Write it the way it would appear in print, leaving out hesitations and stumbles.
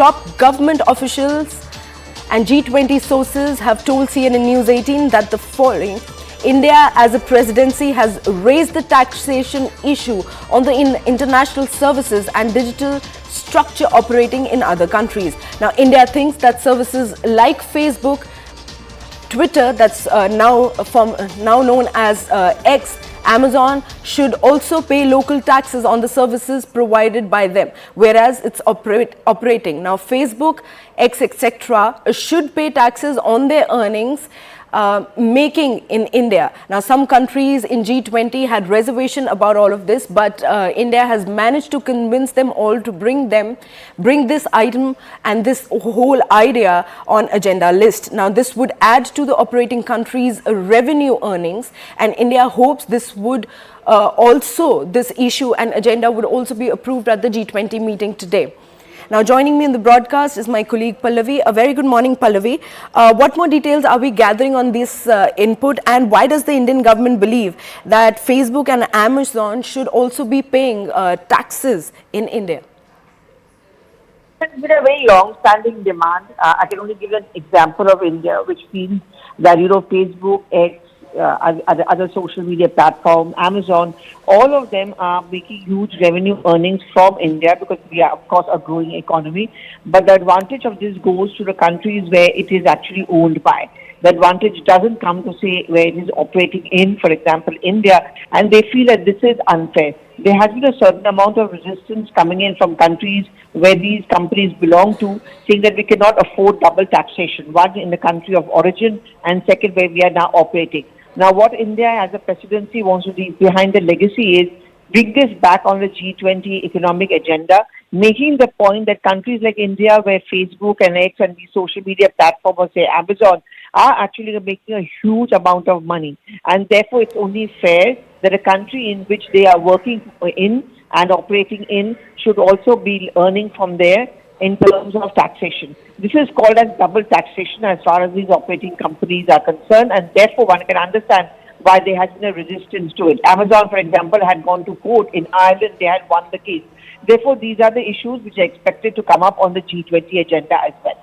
top government officials and G20 sources have told CNN News 18 that the following: India as a presidency has raised the taxation issue on the international services and digital structure operating in other countries. Now, India thinks that services like Facebook, Twitter, that's now known as X, Amazon, should also pay local taxes on the services provided by them, whereas it's operating. Now, Facebook, X, etc. should pay taxes on their earnings making in India. Now, some countries in G20 had reservation about all of this, but India has managed to convince them all to bring this item and this whole idea on agenda list. Now, this would add to the operating countries' revenue earnings, and India hopes this would this issue and agenda would also be approved at the G20 meeting today. Now, joining me in the broadcast is my colleague Pallavi. A very good morning, Pallavi. What more details are we gathering on this input, and why does the Indian government believe that Facebook and Amazon should also be paying taxes in India? It's been a very long-standing demand. I can only give an example of India, which means that, Facebook, X, other social media platform, Amazon, all of them are making huge revenue earnings from India because we are, of course, a growing economy. But the advantage of this goes to the countries where it is actually owned by. The advantage doesn't come to say where it is operating in, for example, India, and they feel that this is unfair. There has been a certain amount of resistance coming in from countries where these companies belong to, saying that we cannot afford double taxation, one in the country of origin and second where we are now operating. Now, what India as a presidency wants to leave behind the legacy is bring this back on the G20 economic agenda, making the point that countries like India, where Facebook and X and these social media platforms, or say Amazon, are actually making a huge amount of money. And therefore, it's only fair that a country in which they are working in and operating in should also be earning from there in terms of taxation. This is called as double taxation as far as these operating companies are concerned, and therefore one can understand why there has been a resistance to it. Amazon, for example, had gone to court in Ireland. They had won the case. Therefore, these are the issues which are expected to come up on the G20 agenda as well.